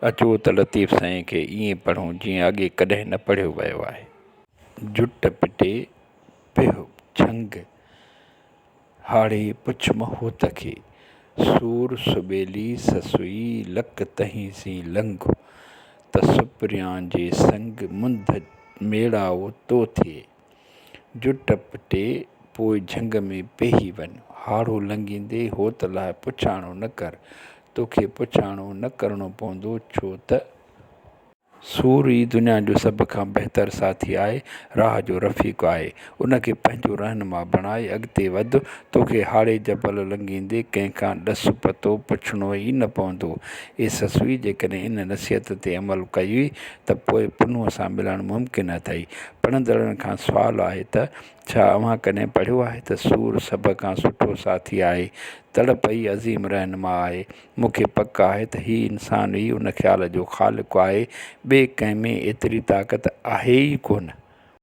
अचो त लतीफ़ साईं खे ईअं पढ़ूं जीअं अॻे कॾहिं न पढ़ियो वियो आहे। जुट पिटे पियो झंग हाड़े पुछ महोत खे, सूर सुबेली ससुई लक तहीं सी लंघ, त सुप्रियां जे संग मुंद मेड़ाओ तो थिए। जुट पिटे पोइ झंग में पेही वञ, हाड़ो लंघींदे होत लाइ पुछाणो न कर, तोखे पुछाणो न करणो पवंदो, छो त सूर ई दुनिया जो सभ खां बहितर साथी आहे, राह जो रफ़ीक़ु आहे। उनखे पंहिंजो रहनुमा बणाए अॻिते वध, तोखे हाड़े जबल लंघींदे कंहिंखां ॾस पतो पुछणो ई न पवंदो। ए ससुई, जेकॾहिं इन नसीहत ते अमल कई त पोइ पुनुअ सां मिलणु मुमकिन अथई। पढ़ंदड़नि खां सुवालु आहे त छा अव्हां कॾहिं पढ़ियो आहे त सूर सभ खां सुठो साथी आहे, तड़प ई अज़ीम रहनुमा आहे। मूंखे पक आहे त हीउ इंसानु ई उन ख़्याल जो ख़ालिक़ु आहे, ॿिए कंहिं में एतिरी ताक़त आहे ई कोन।